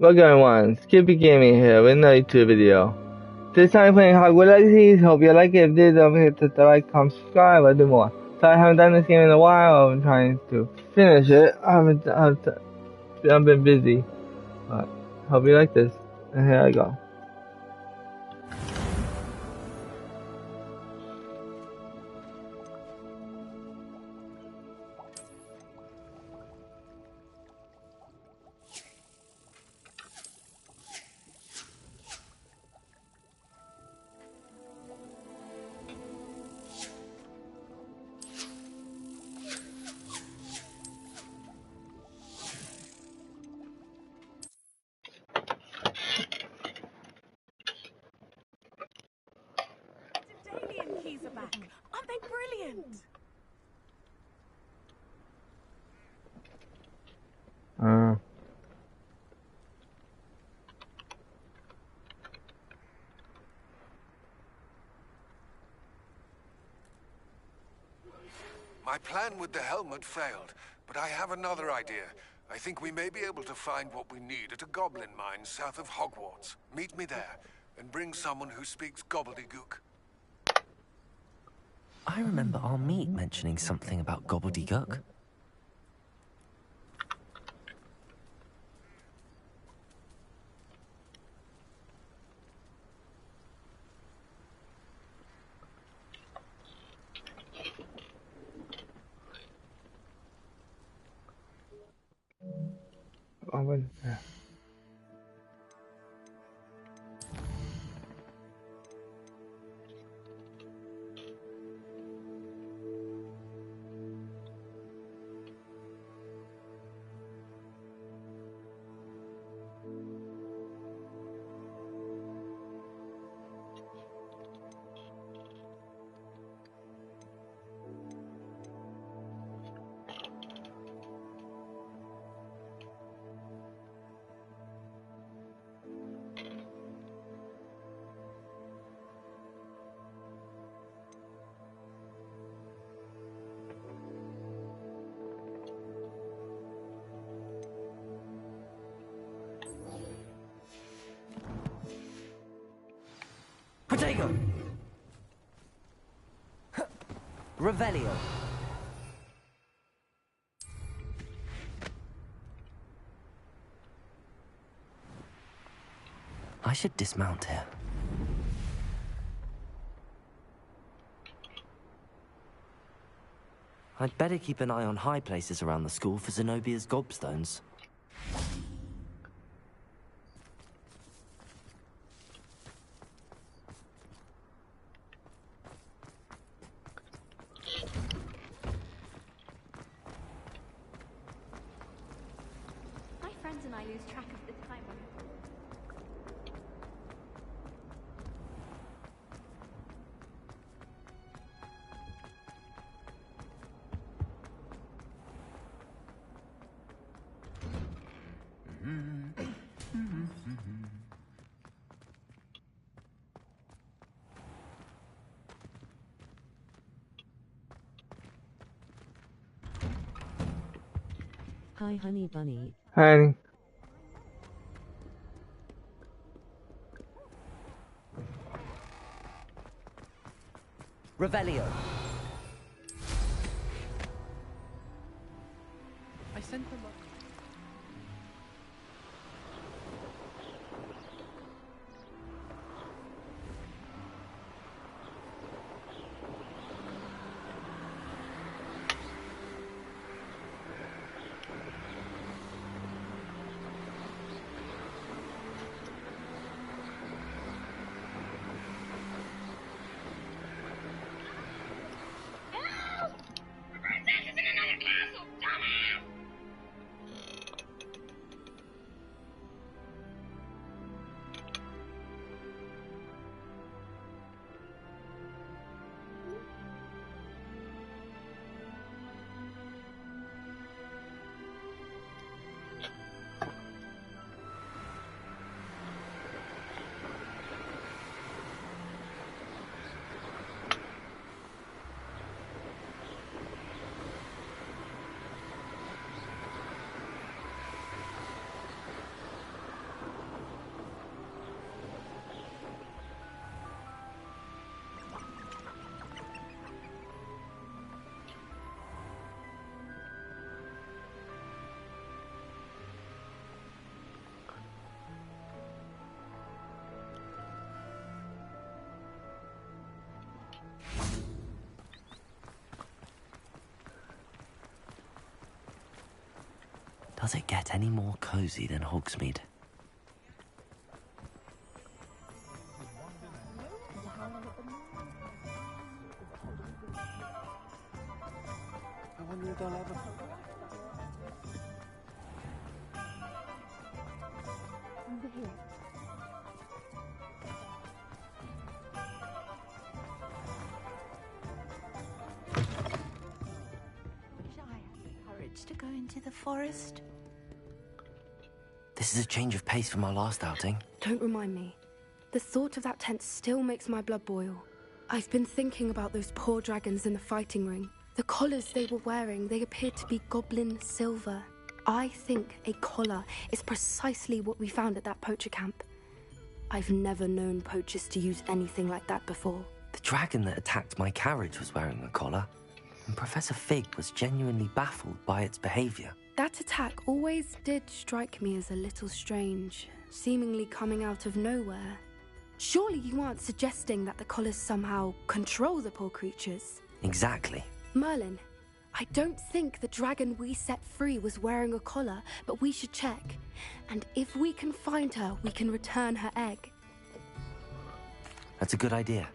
What's going on? Skippy Gaming here with another YouTube video. This time playing Hogwart Legacy. Hope you like it. If you did, don't forget to hit the like, comment, subscribe, I'll do more. So I haven't done this game in a while. I'm trying to finish it. I've been busy. But hope you like this. And here I go. Alien keys are back. Aren't they brilliant? My plan with the helmet failed, but I have another idea. I think we may be able to find what we need at a goblin mine south of Hogwarts. Meet me there, and bring someone who speaks gobbledygook. I remember our meet mentioning something about gobbledygook. Protego! Revelio. I should dismount here. I'd better keep an eye on high places around the school for Zenobia's gobstones. My friends and I lose track of the time. Hi, honey bunny. Honey. Revelio. I sent them up. Does it get any more cozy than Hogsmeade? I wonder if they'll ever... Over here. Wish I had the courage to go into the forest. This is a change of pace from our last outing. Don't remind me. The thought of that tent still makes my blood boil. I've been thinking about those poor dragons in the fighting ring. The collars they were wearing, they appeared to be goblin silver. I think a collar is precisely what we found at that poacher camp. I've never known poachers to use anything like that before. The dragon that attacked my carriage was wearing a collar, and Professor Fig was genuinely baffled by its behavior. That attack always did strike me as a little strange, seemingly coming out of nowhere. Surely you aren't suggesting that the collars somehow control the poor creatures? Exactly. Merlin, I don't think the dragon we set free was wearing a collar, but we should check. And if we can find her, we can return her egg. That's a good idea.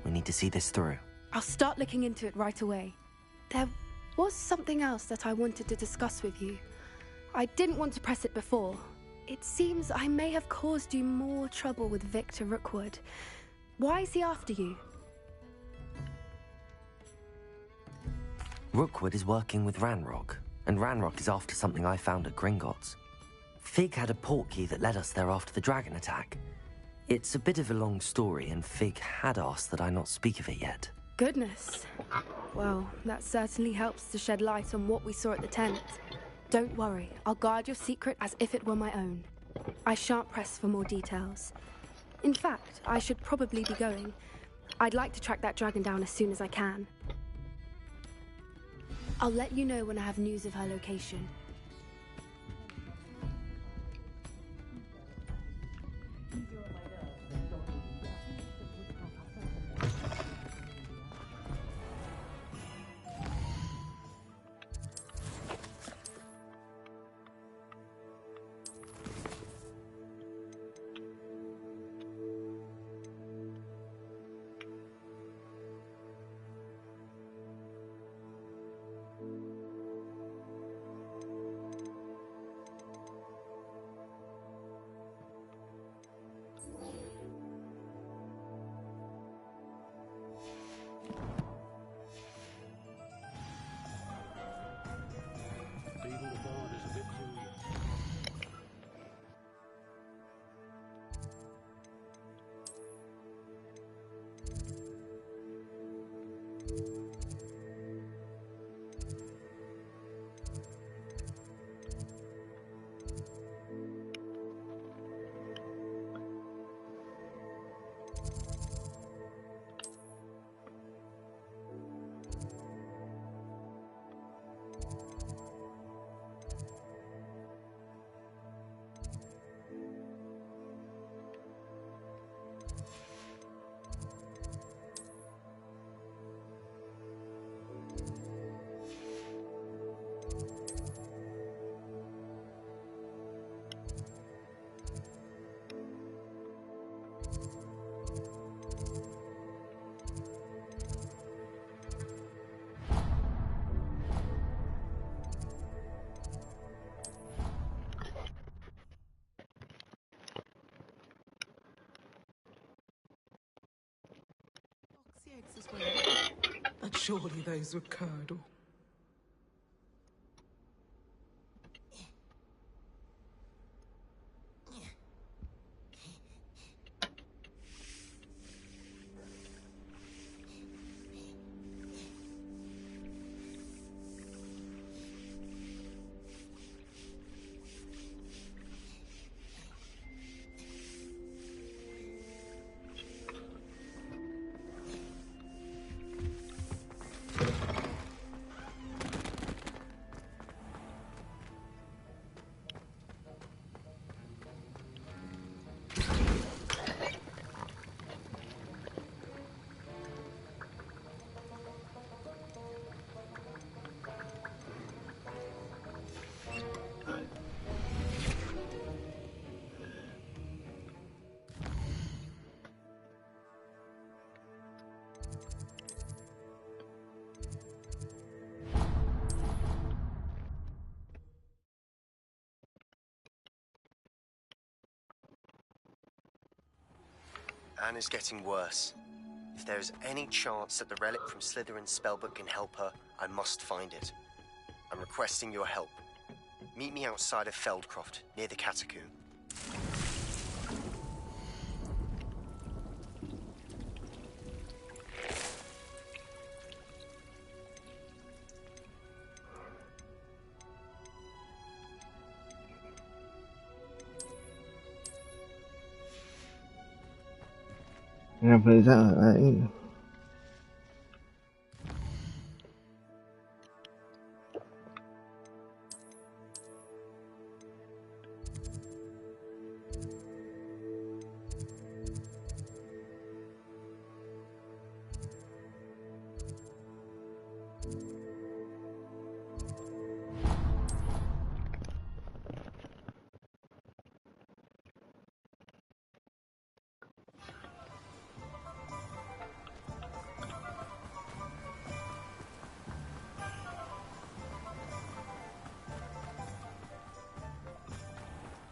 We need to see this through. I'll start looking into it right away. There was something else that I wanted to discuss with you. I didn't want to press it before. It seems I may have caused you more trouble with Victor Rookwood. Why is he after you? Rookwood is working with Ranrock, and Ranrock is after something I found at Gringotts. Fig had a portkey that led us there after the dragon attack. It's a bit of a long story, and Fig had asked that I not speak of it yet. Goodness. Well, that certainly helps to shed light on what we saw at the tent. Don't worry, I'll guard your secret as if it were my own. I shan't press for more details. In fact, I should probably be going. I'd like to track that dragon down as soon as I can. I'll let you know when I have news of her location. Eggs as well. And surely those would curdle. Anna's getting worse. If there is any chance that the relic from Slytherin's spellbook can help her, I must find it. I'm requesting your help. Meet me outside of Feldcroft, near the catacomb. Yeah, but is that right?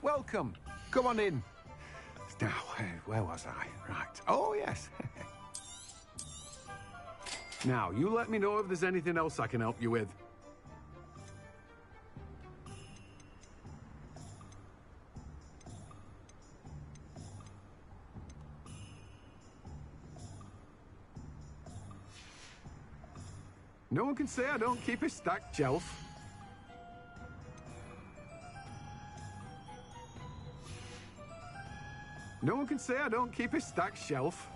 Welcome. Come on in. Now, where was I? Right. Oh, yes. Now, you let me know if there's anything else I can help you with. No one can say I don't keep a stacked shelf. No one can say I don't keep a stacked shelf.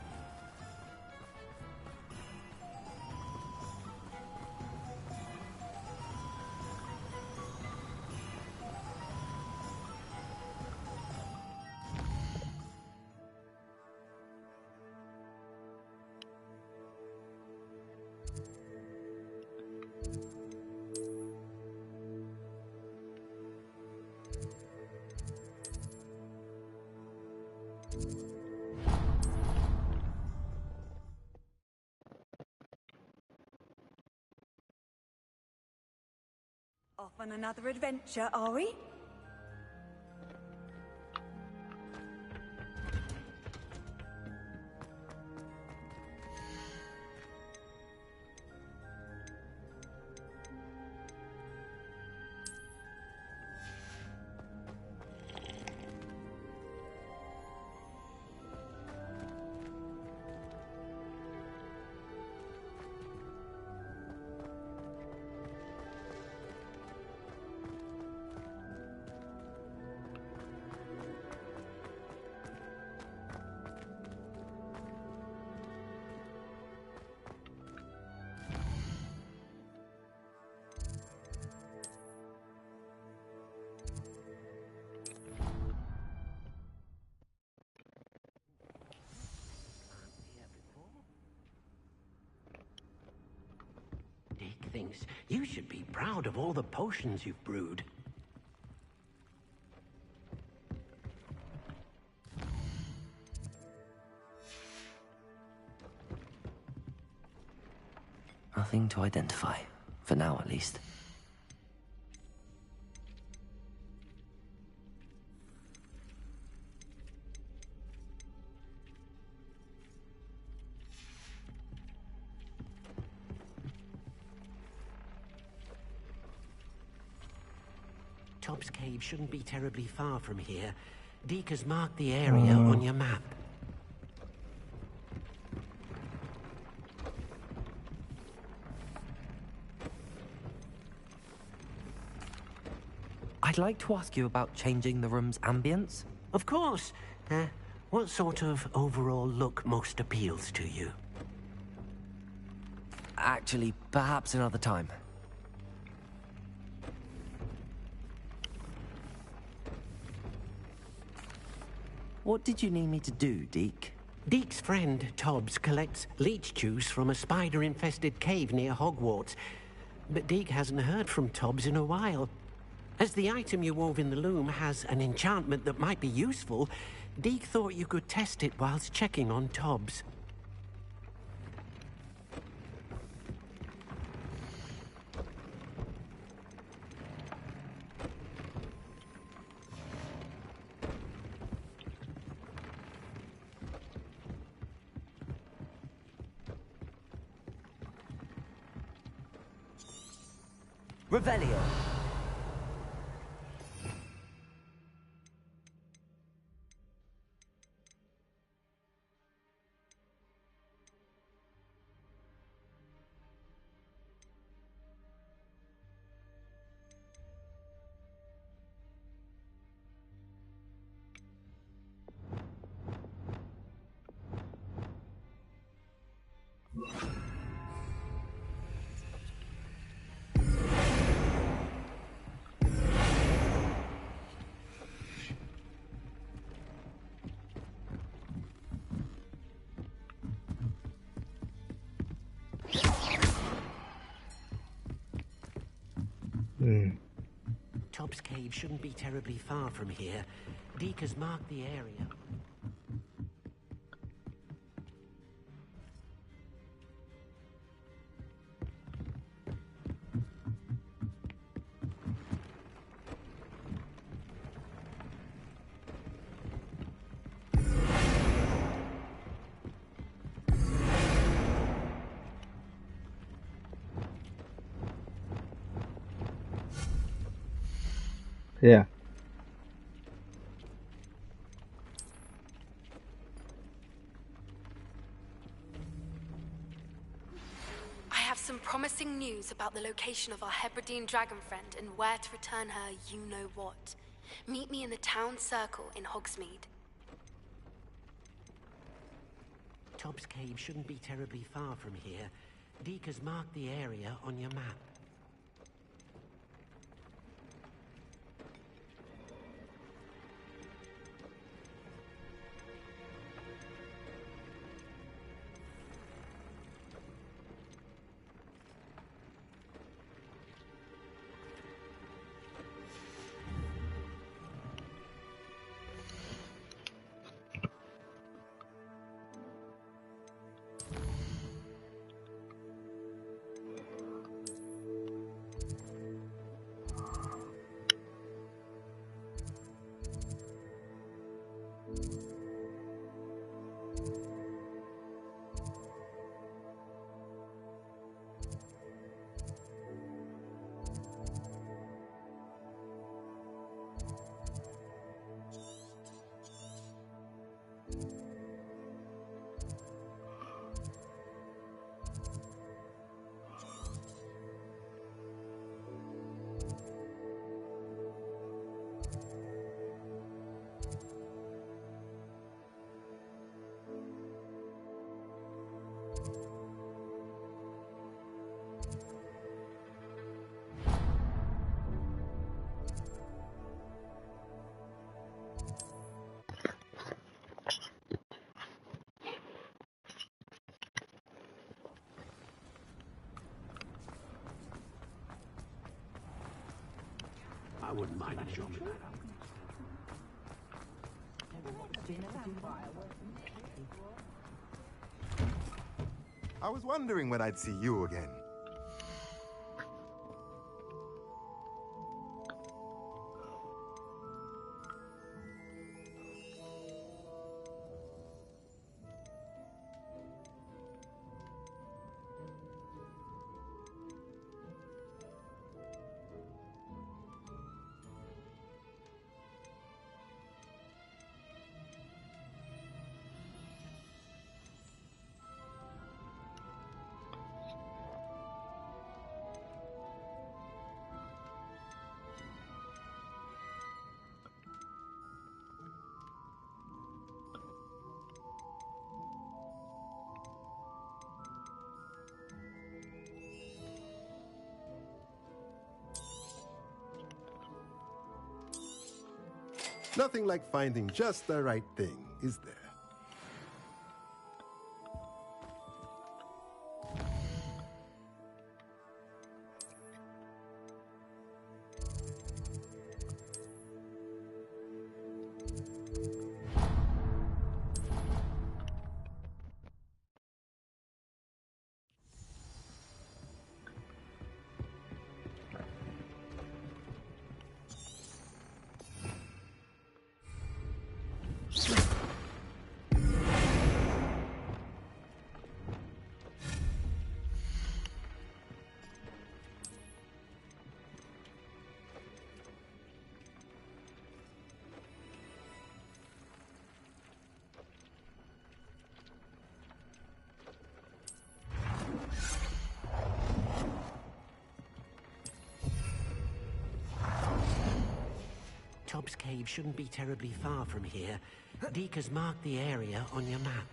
Off on another adventure, are we? Dick thinks you should be proud of all the potions you've brewed. Nothing to identify, for now at least. Tobbs Cave shouldn't be terribly far from here. Deke has marked the area on your map. I'd like to ask you about changing the room's ambience. Of course. What sort of overall look most appeals to you? Actually, perhaps another time. What did you need me to do, Deke? Deke's friend, Tobbs, collects leech juice from a spider-infested cave near Hogwart. But Deke hasn't heard from Tobbs in a while. As the item you wove in the loom has an enchantment that might be useful, Deke thought you could test it whilst checking on Tobbs. Revelio. Tobbs Cave shouldn't be terribly far from here. Deke has marked the area. Yeah. I have some promising news about the location of our Hebridean dragon friend and where to return her you-know-what. Meet me in the town circle in Hogsmeade. Tobbs Cave shouldn't be terribly far from here. Deke has marked the area on your map. I wouldn't mind a job. I was wondering when I'd see you again. Nothing like finding just the right thing, is there? Tobbs Cave shouldn't be terribly far from here. Deke has marked the area on your map.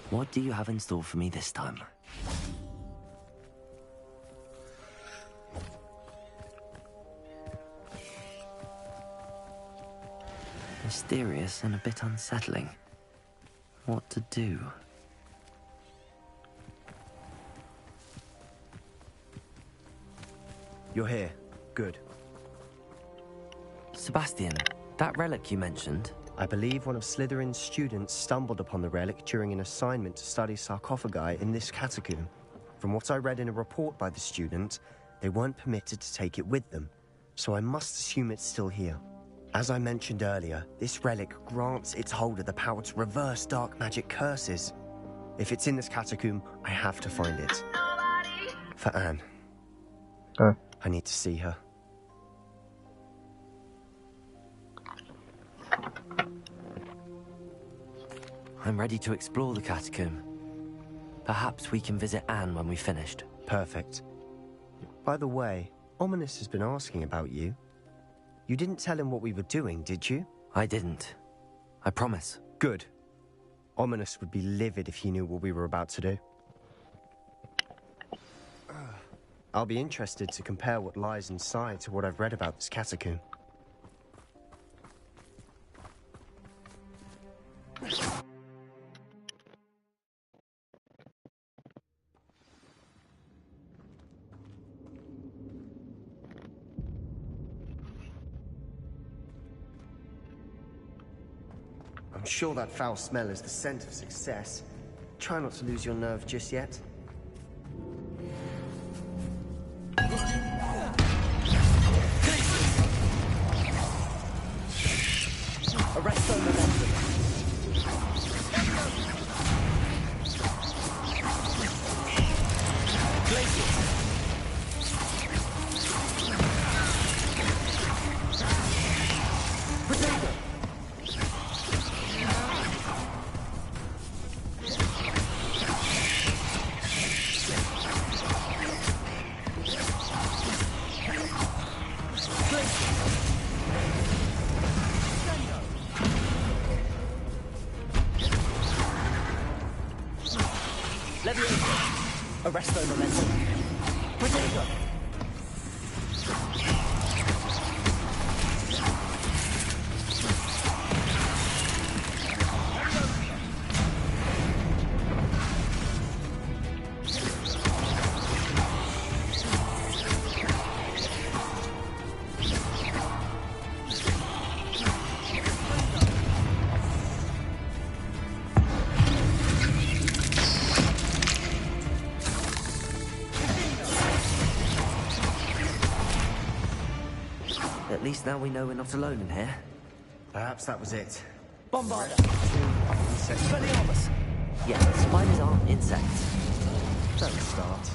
What do you have in store for me this time? Mysterious and a bit unsettling. What to do? You're here. Good. Sebastian, that relic you mentioned... I believe one of Slytherin's students stumbled upon the relic during an assignment to study sarcophagi in this catacomb. From what I read in a report by the student, they weren't permitted to take it with them, so I must assume it's still here. As I mentioned earlier, this relic grants its holder the power to reverse dark magic curses. If it's in this catacomb, I have to find it. For Anne. I need to see her. I'm ready to explore the catacomb. Perhaps we can visit Anne when we've finished. Perfect. By the way, Ominous has been asking about you. You didn't tell him what we were doing, did you? I didn't. I promise. Good. Ominous would be livid if he knew what we were about to do. I'll be interested to compare what lies inside to what I've read about this catacomb. I'm sure that foul smell is the scent of success. Try not to lose your nerve just yet. Arresto momentum. Arresto momentum. Potato. At least now we know we're not alone in here. Perhaps that was it. Bombarder. Insects. Yeah, spiders aren't insects. Don't start.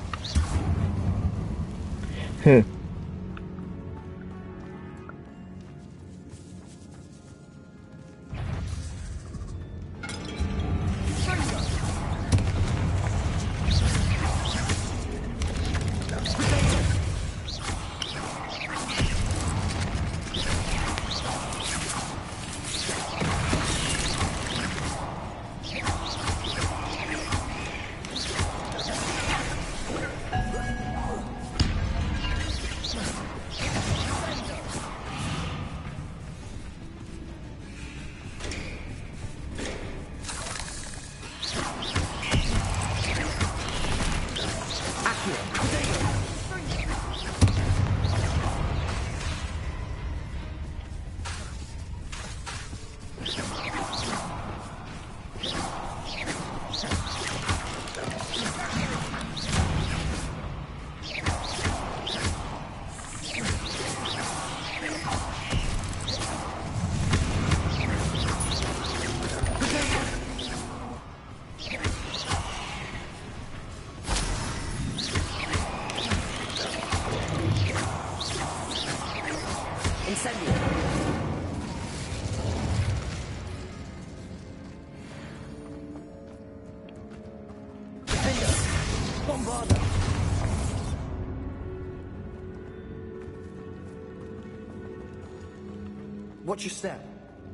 Watch your step.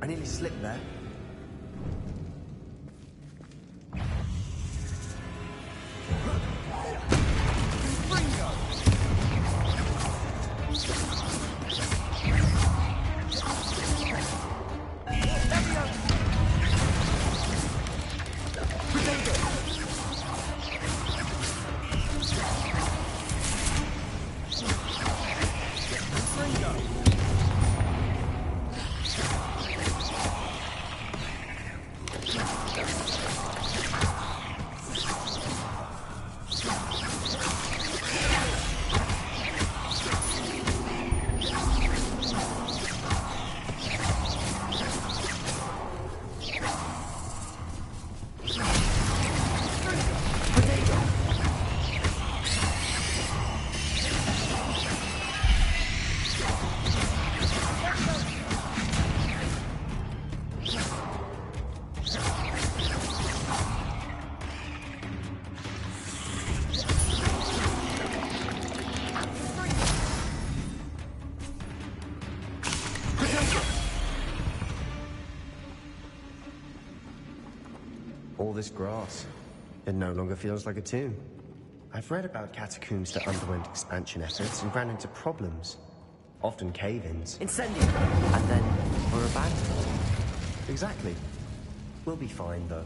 I nearly slipped there. All this grass. It no longer feels like a tomb. I've read about catacombs that underwent expansion efforts and ran into problems. Often cave-ins. Incendiary! And then were abandoned. Exactly. We'll be fine, though.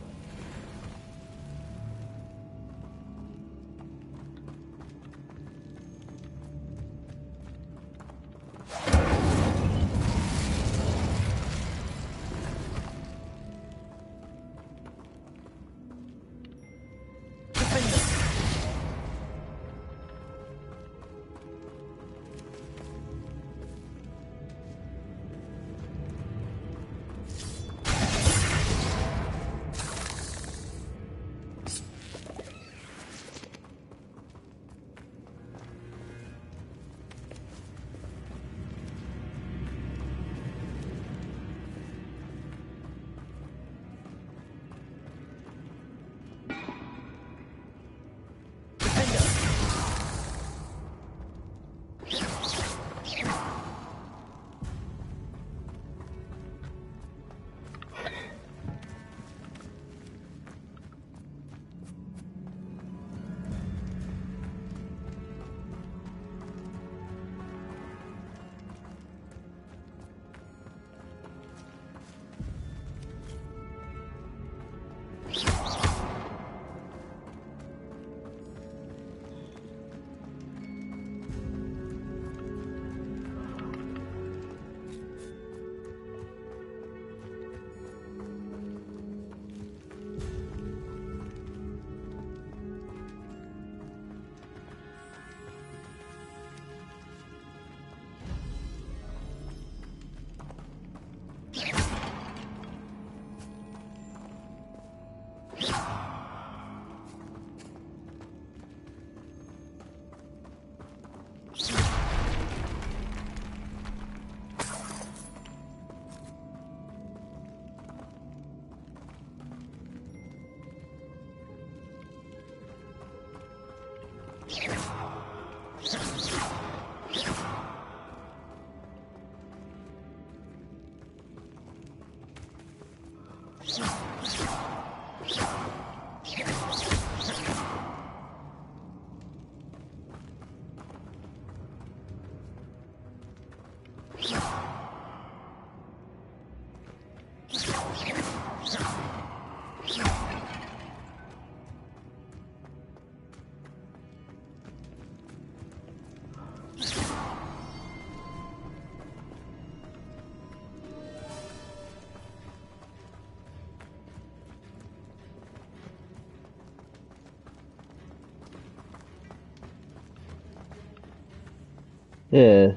Yes.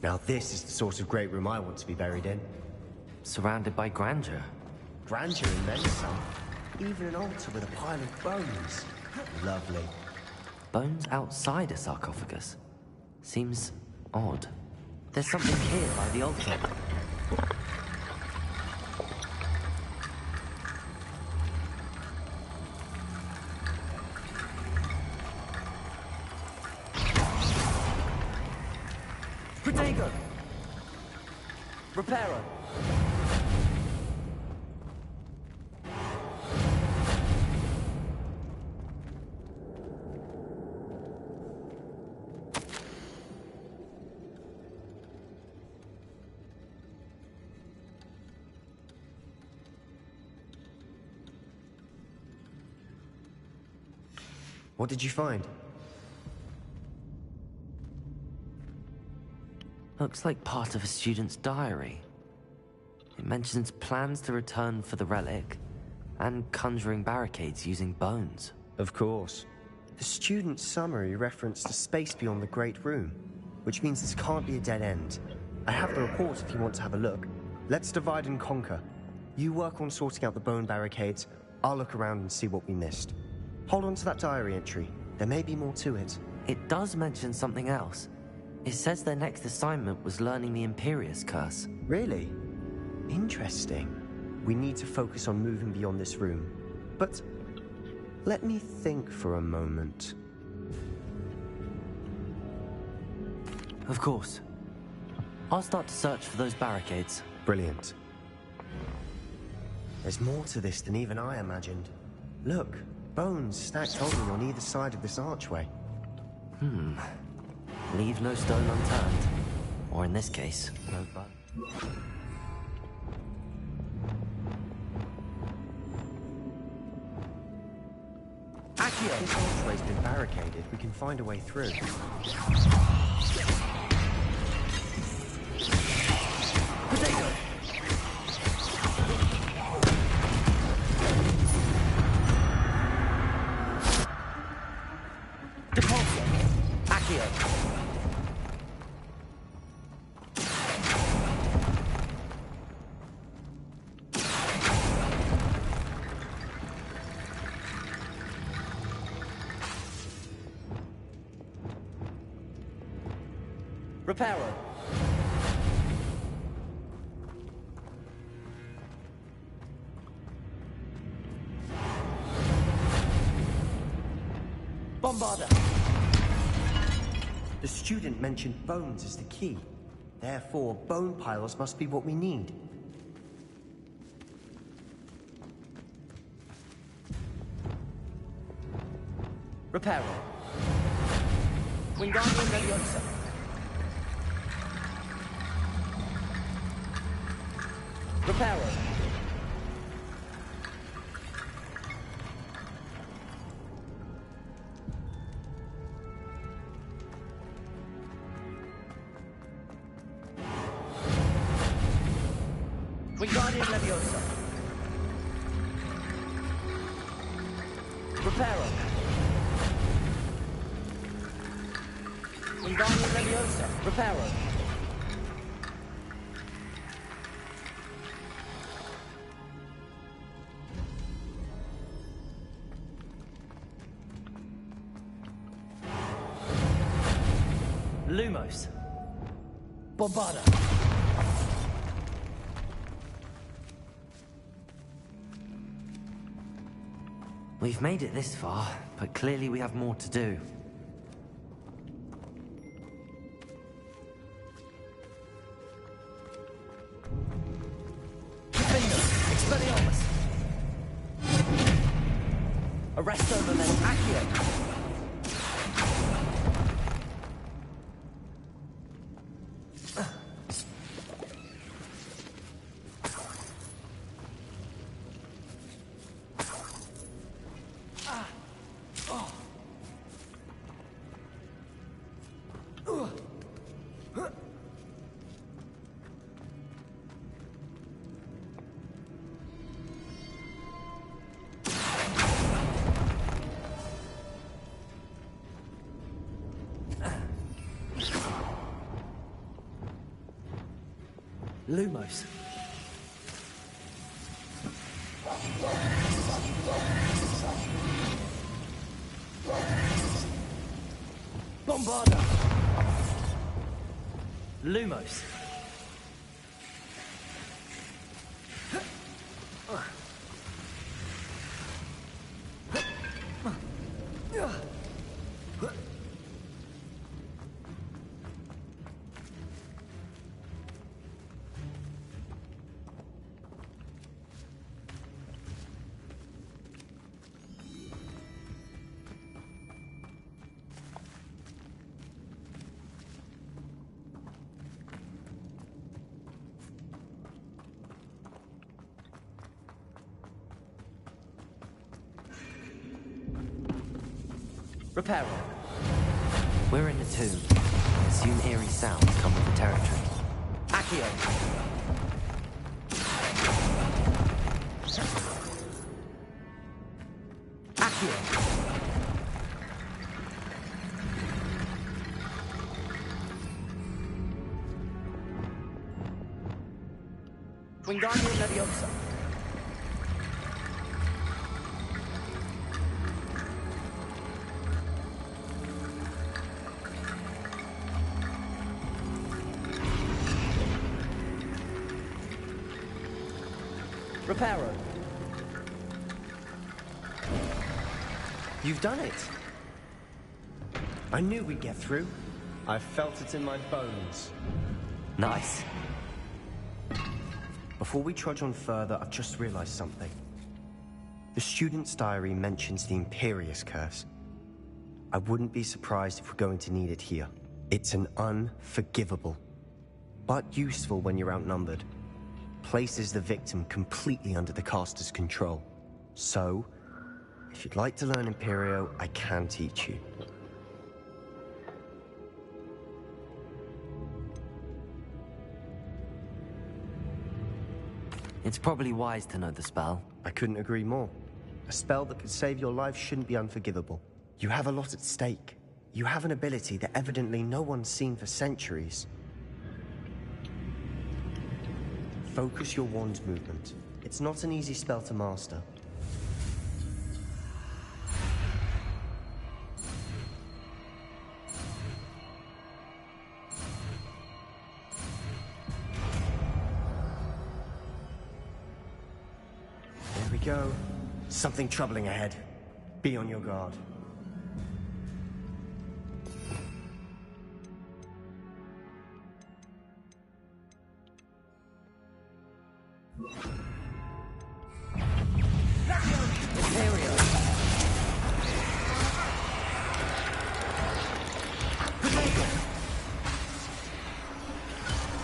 Now this is the sort of great room I want to be buried in. Surrounded by grandeur. Grandeur and then some. Even an altar with a pile of bones. Lovely. Bones outside a sarcophagus? Seems odd. There's something here by the altar. Protego! Reparo! What did you find? Looks like part of a student's diary. It mentions plans to return for the relic and conjuring barricades using bones. Of course. The student's summary referenced a space beyond the Great Room, which means this can't be a dead end. I have the report if you want to have a look. Let's divide and conquer. You work on sorting out the bone barricades, I'll look around and see what we missed. Hold on to that diary entry. There may be more to it. It does mention something else. It says their next assignment was learning the Imperius Curse. Really? Interesting. We need to focus on moving beyond this room. But let me think for a moment. Of course. I'll start to search for those barricades. Brilliant. There's more to this than even I imagined. Look, bones stacked wholly on either side of this archway. Leave no stone unturned. Or in this case, no bone. If this archway's been barricaded, we can find a way through. Protego! Depulso! Accio! Reparo. Bombarda. The student mentioned bones as the key. Therefore, bone piles must be what we need. Reparo. Wingardium Leviosa. Reparo. Wingardium Leviosa. Reparo. Wingardium Leviosa. Reparo. Lumos. Bombarda. We've made it this far, but clearly we have more to do. Defender. Expelliarmus! Arresto momentum. Accio! Lumos. Bombarda. Lumos. Reparo. We're in the tomb. I assume eerie sounds come with the territory. Accio. Accio. Wingardium Leviosa. Reparo. You've done it. I knew we'd get through. I felt it in my bones. Nice. Before we trudge on further, I've just realized something. The student's diary mentions the Imperius curse. I wouldn't be surprised if we're going to need it here. It's an unforgivable, but useful when you're outnumbered. Places the victim completely under the caster's control. So, if you'd like to learn Imperio, I can teach you. It's probably wise to know the spell. I couldn't agree more. A spell that could save your life shouldn't be unforgivable. You have a lot at stake. You have an ability that evidently no one's seen for centuries. Focus your wand's movement. It's not an easy spell to master. There we go. Something troubling ahead. Be on your guard.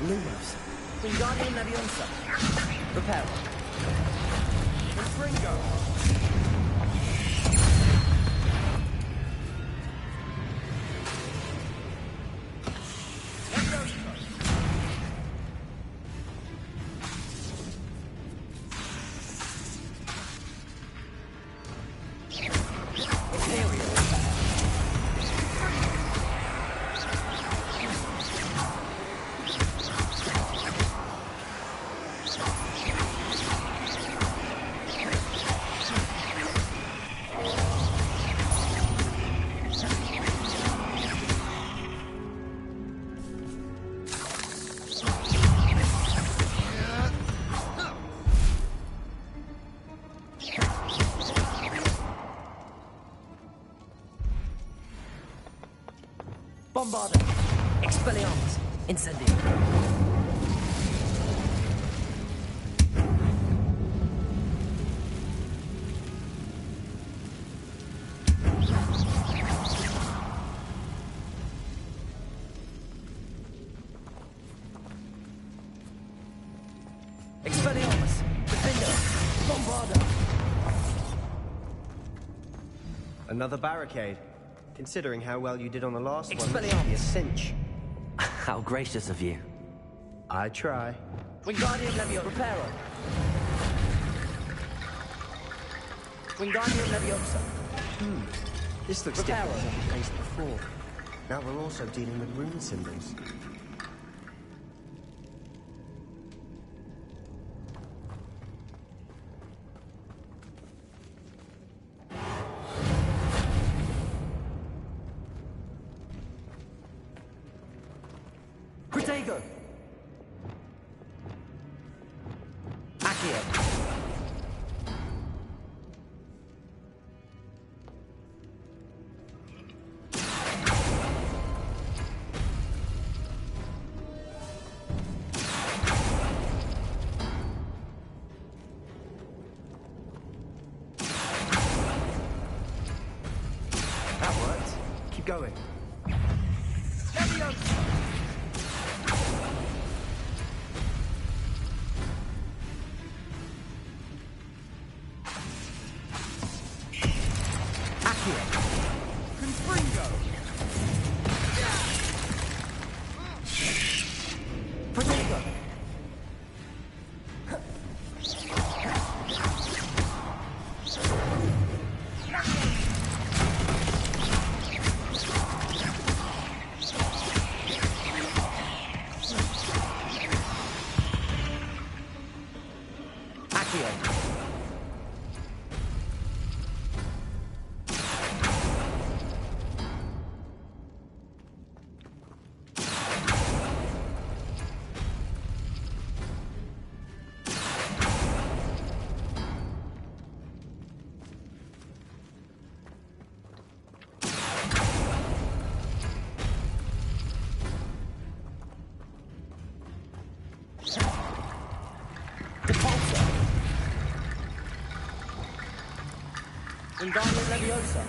Lumos. Wingardium Leviosa. Reparo. Infringo. Bombarda. Expelliarmus. Incendio. Bombarda. Another barricade. Considering how well you did on the last one, it Expelliarmus. should be a cinch. How gracious of you. I try. Wingardium Leviosa. Reparo. Wingardium Leviosa. This looks Reparo. different than the case before. Now we're also dealing with rune symbols. Protego. Accio. That worked. Keep going. Leviosa. Accio. Confringo! Protego. Accio. Repulsor. Wingardium Leviosa.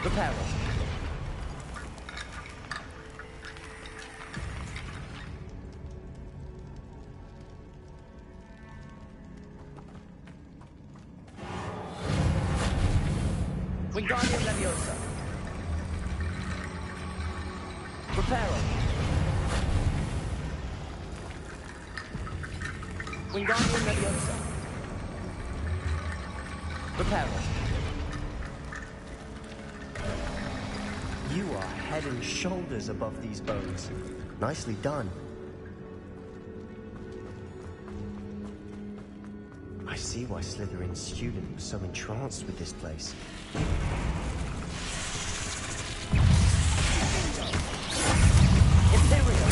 Reparo. Wingardium Leviosa. Reparo. Wingardium Leviosa. Reparo. You are head and shoulders above these bones. Nicely done. I see why Slytherin's student was so entranced with this place. Imperial.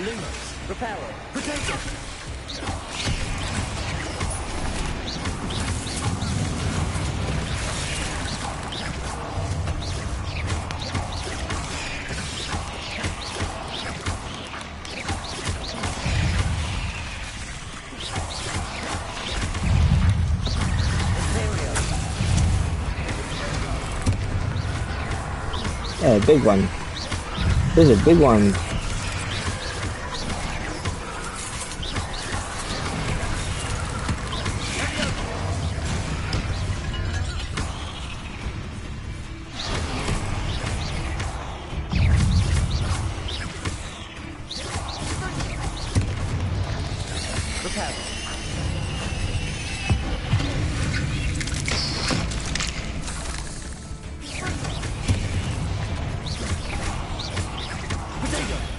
Lumos. Reparo. Protego. Yeah, big one. Those are big ones. Protego.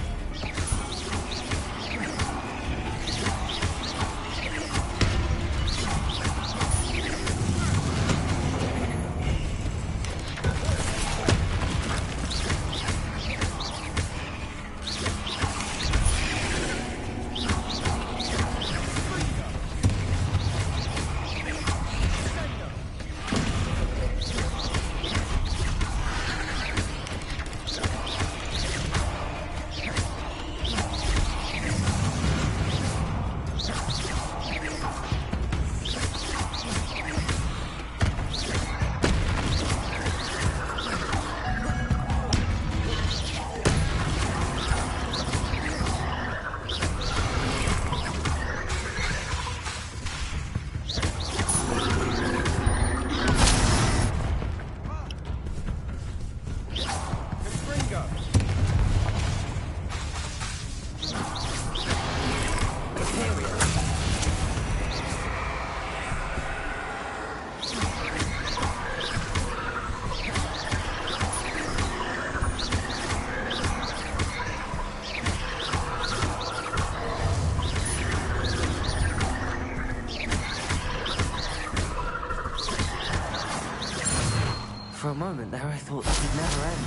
For a moment there, I thought this would never end.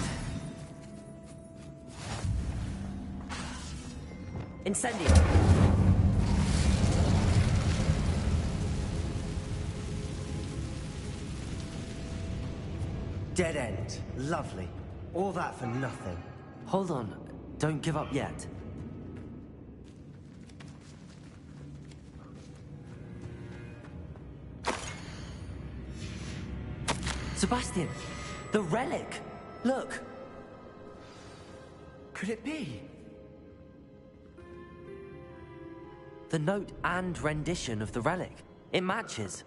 Incendio! Dead end. Lovely. All that for nothing. Hold on. Don't give up yet. Sebastian! The relic! Look! Could it be? The note and rendition of the relic. It matches.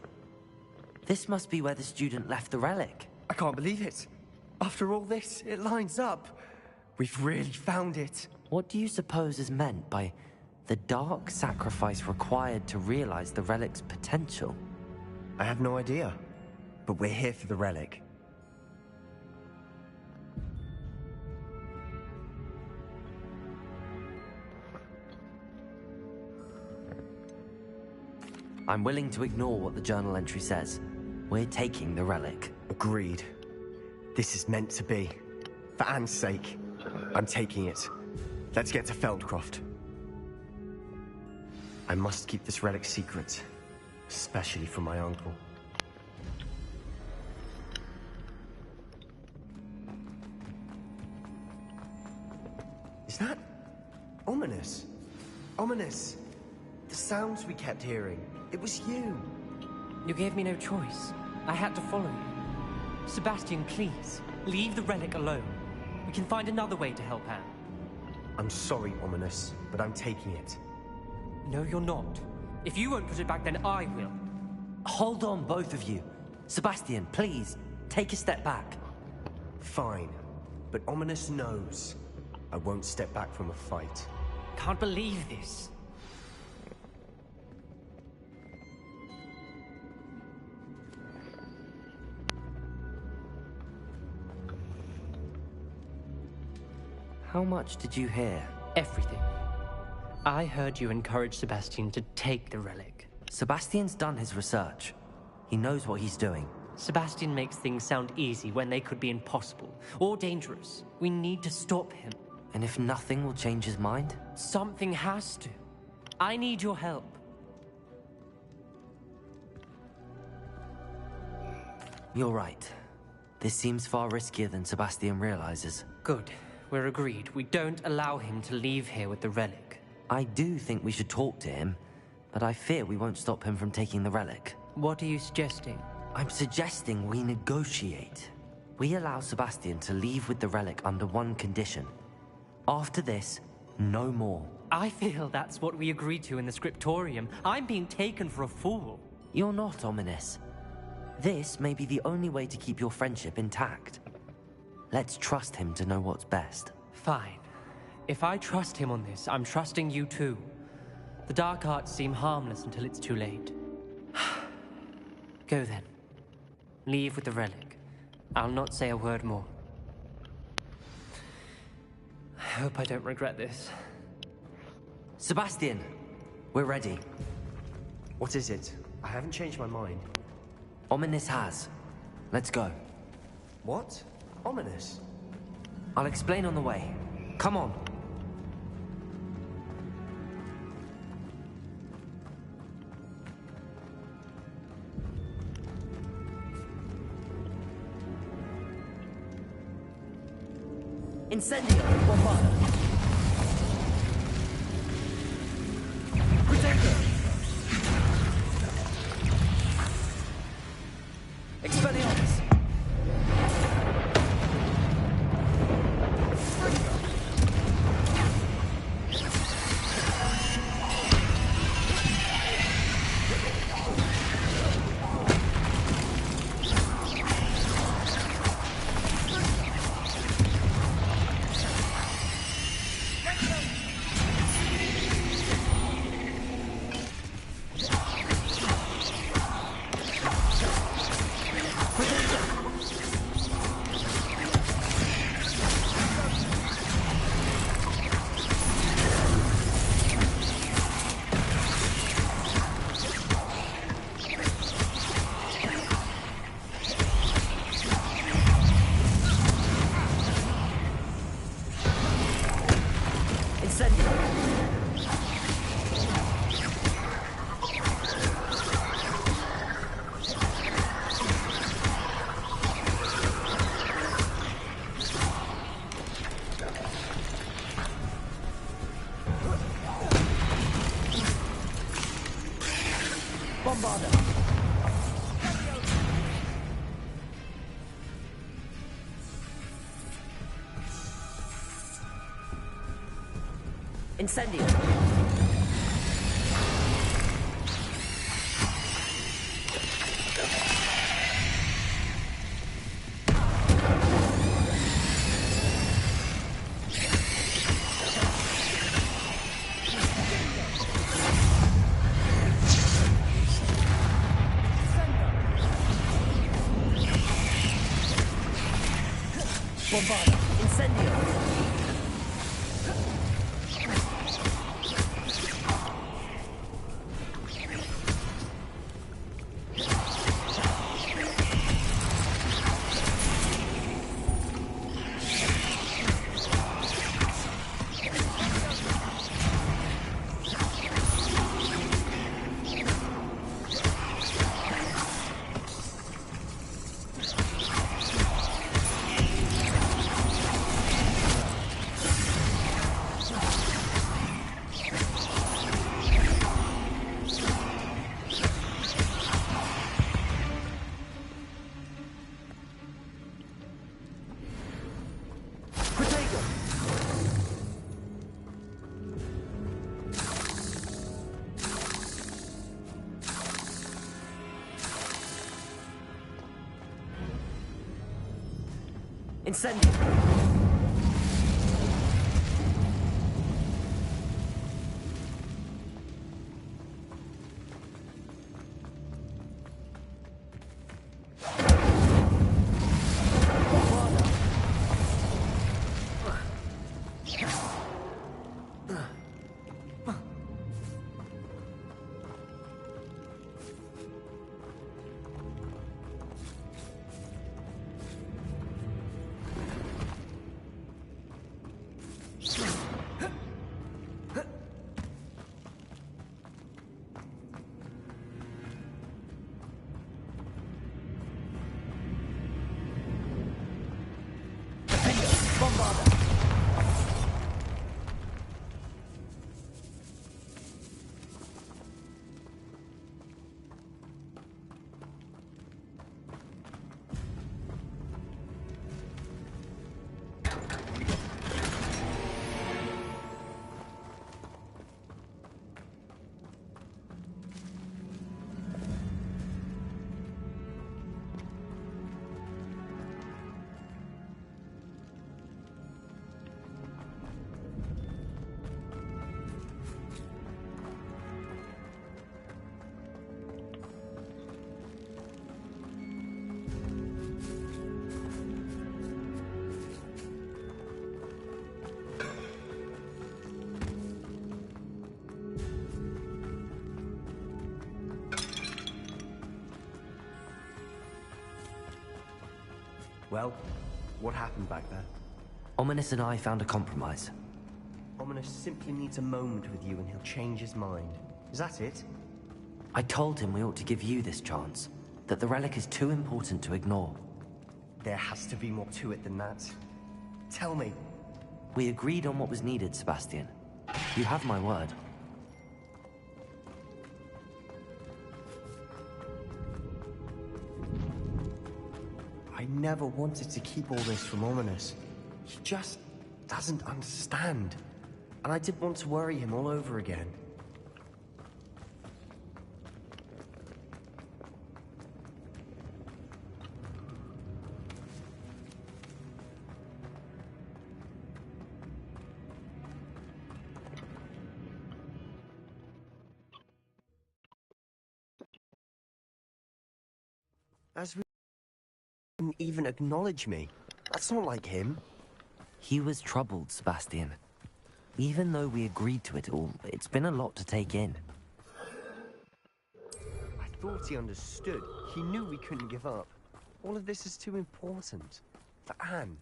This must be where the student left the relic. I can't believe it. After all this, it lines up. We've really found it. What do you suppose is meant by the dark sacrifice required to realize the relic's potential? I have no idea. But we're here for the relic. I'm willing to ignore what the journal entry says. We're taking the relic. Agreed. This is meant to be. For Anne's sake, I'm taking it. Let's get to Feldcroft. I must keep this relic secret, especially from my uncle. Is that ominous? Ominous. The sounds we kept hearing. It was you. You gave me no choice. I had to follow you. Sebastian, please, leave the relic alone. We can find another way to help Anne. I'm sorry, Ominous, but I'm taking it. No, you're not. If you won't put it back, then I will. Hold on, both of you. Sebastian, please, take a step back. Fine, but Ominous knows I won't step back from a fight. Can't believe this. How much did you hear? Everything. I heard you encourage Sebastian to take the relic. Sebastian's done his research. He knows what he's doing. Sebastian makes things sound easy when they could be impossible or dangerous. We need to stop him. And if nothing will change his mind? Something has to. I need your help. You're right. This seems far riskier than Sebastian realizes. Good. We're agreed. We don't allow him to leave here with the relic. I do think we should talk to him, but I fear we won't stop him from taking the relic. What are you suggesting? I'm suggesting we negotiate. We allow Sebastian to leave with the relic under one condition. After this, no more. I feel that's what we agreed to in the scriptorium. I'm being taken for a fool. You're not, Ominous. This may be the only way to keep your friendship intact. Let's trust him to know what's best. Fine. If I trust him on this, I'm trusting you too. The dark arts seem harmless until it's too late. Go then. Leave with the relic. I'll not say a word more. I hope I don't regret this. Sebastian, we're ready. What is it? I haven't changed my mind. Ominous has. Let's go. What? Ominous? I'll explain on the way. Come on. Incendio! Bombada! Protector! Expelliarmus! Protector! Bombarda. Incendio. Bombarda. Incendio. Incendio. Bombarda. Well, what happened back there? Ominous and I found a compromise. Ominous simply needs a moment with you and he'll change his mind. Is that it? I told him we ought to give you this chance, that the relic is too important to ignore. There has to be more to it than that. Tell me. We agreed on what was needed, Sebastian. You have my word. I never wanted to keep all this from Ominous. He just doesn't understand. And I didn't want to worry him all over again. As we didn't even acknowledge me. That's not like him. He was troubled, Sebastian. Even though we agreed to it all, it's been a lot to take in. I thought he understood. He knew we couldn't give up. All of this is too important. For Anne.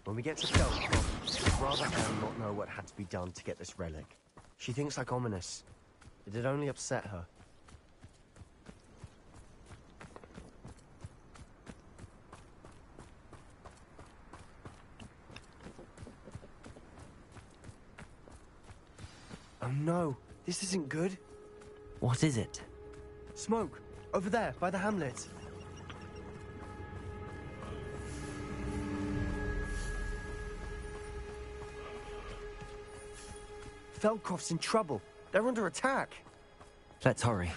When we get to Feldcroft, I'd rather Anne not know what had to be done to get this relic. She thinks like ominous. It'd only upset her. Oh no, this isn't good. What is it? Smoke, over there, by the hamlet. Feldcroft's in trouble. They're under attack. Let's hurry.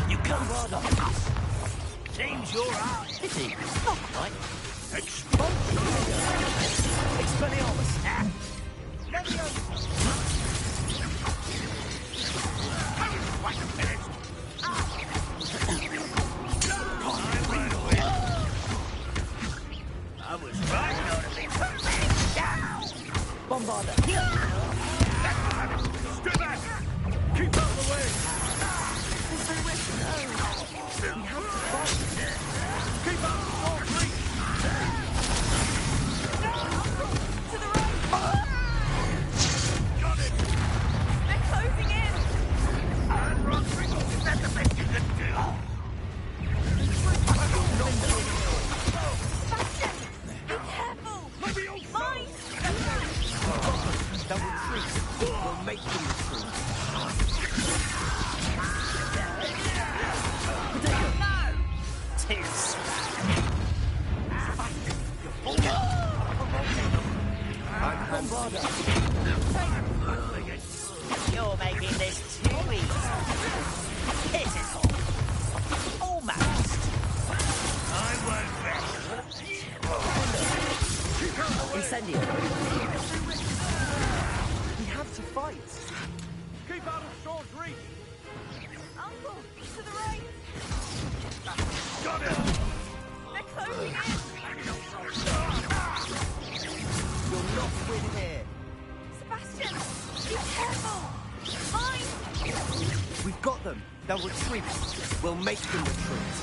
You come rather. Seems you're out. Pity. Not quite. Expelliarmus. I was right not to be Bombarder. Stay back. Keep out of the way. There's nowhere to go. We have to fight. Keep up. All three. To the right! Got it! They're closing in! And Rodrigo, is that the best you can do? Sebastian! Be careful! Mine! They'll retreat. We'll make them retreat. No! Tears. Bombarder. You're making this too easy. Pitiful. Almost. I won't rest. Incendio. We have to fight. Keep out of sword's reach. Uncle! To the right! Got it! They're closing in! You'll not win here. Sebastian! Be careful! Mine! We've got them. They'll retreat. We'll make them retreat.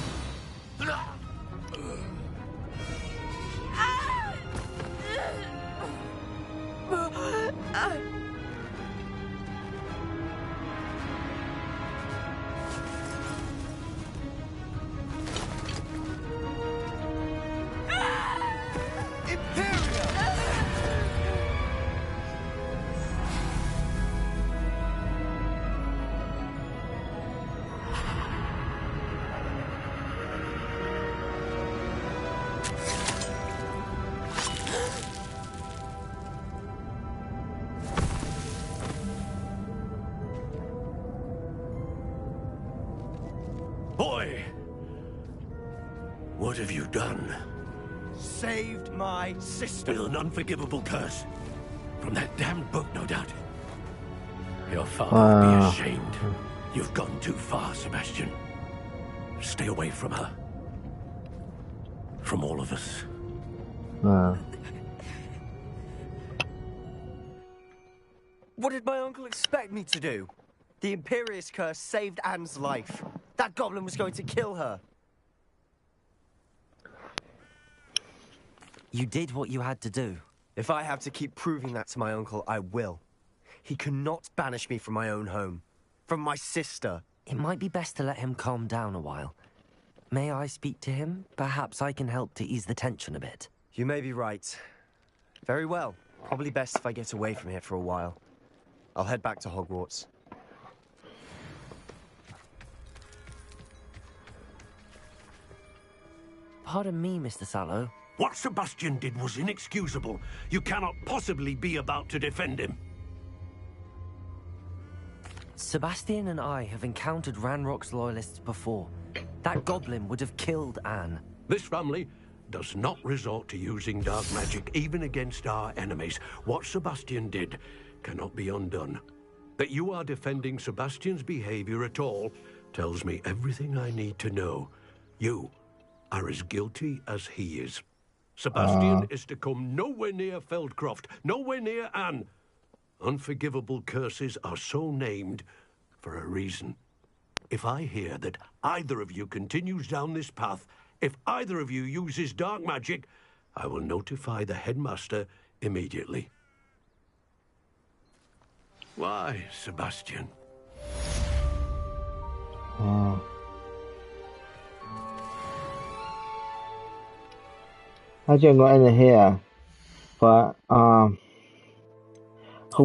Boy! What have you done? Saved my sister. With an unforgivable curse. From that damned book, no doubt. Your father will be ashamed. You've gone too far, Sebastian. Stay away from her. From all of us. What did my uncle expect me to do? The Imperious curse saved Anne's life. That goblin was going to kill her. You did what you had to do. If I have to keep proving that to my uncle, I will. He cannot banish me from my own home. From my sister. It might be best to let him calm down a while. May I speak to him? Perhaps I can help to ease the tension a bit. You may be right. Very well. Probably best if I get away from here for a while. I'll head back to Hogwarts. Pardon me, Mr. Sallow. What Sebastian did was inexcusable. You cannot possibly be about to defend him. Sebastian and I have encountered Ranrock's loyalists before. That goblin would have killed Anne. This family does not resort to using dark magic even against our enemies. What Sebastian did cannot be undone. That you are defending Sebastian's behavior at all tells me everything I need to know. You are as guilty as he is. Sebastian is to come nowhere near Feldcroft, nowhere near Anne. Unforgivable curses are so named for a reason. If I hear that either of you continues down this path, if either of you uses dark magic, I will notify the headmaster immediately. Why, Sebastian? I just going to end it here. But, hope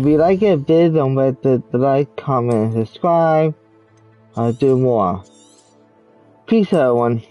you like it. If you did, don't forget to like, comment, and subscribe. I'll do more. Peace out, everyone.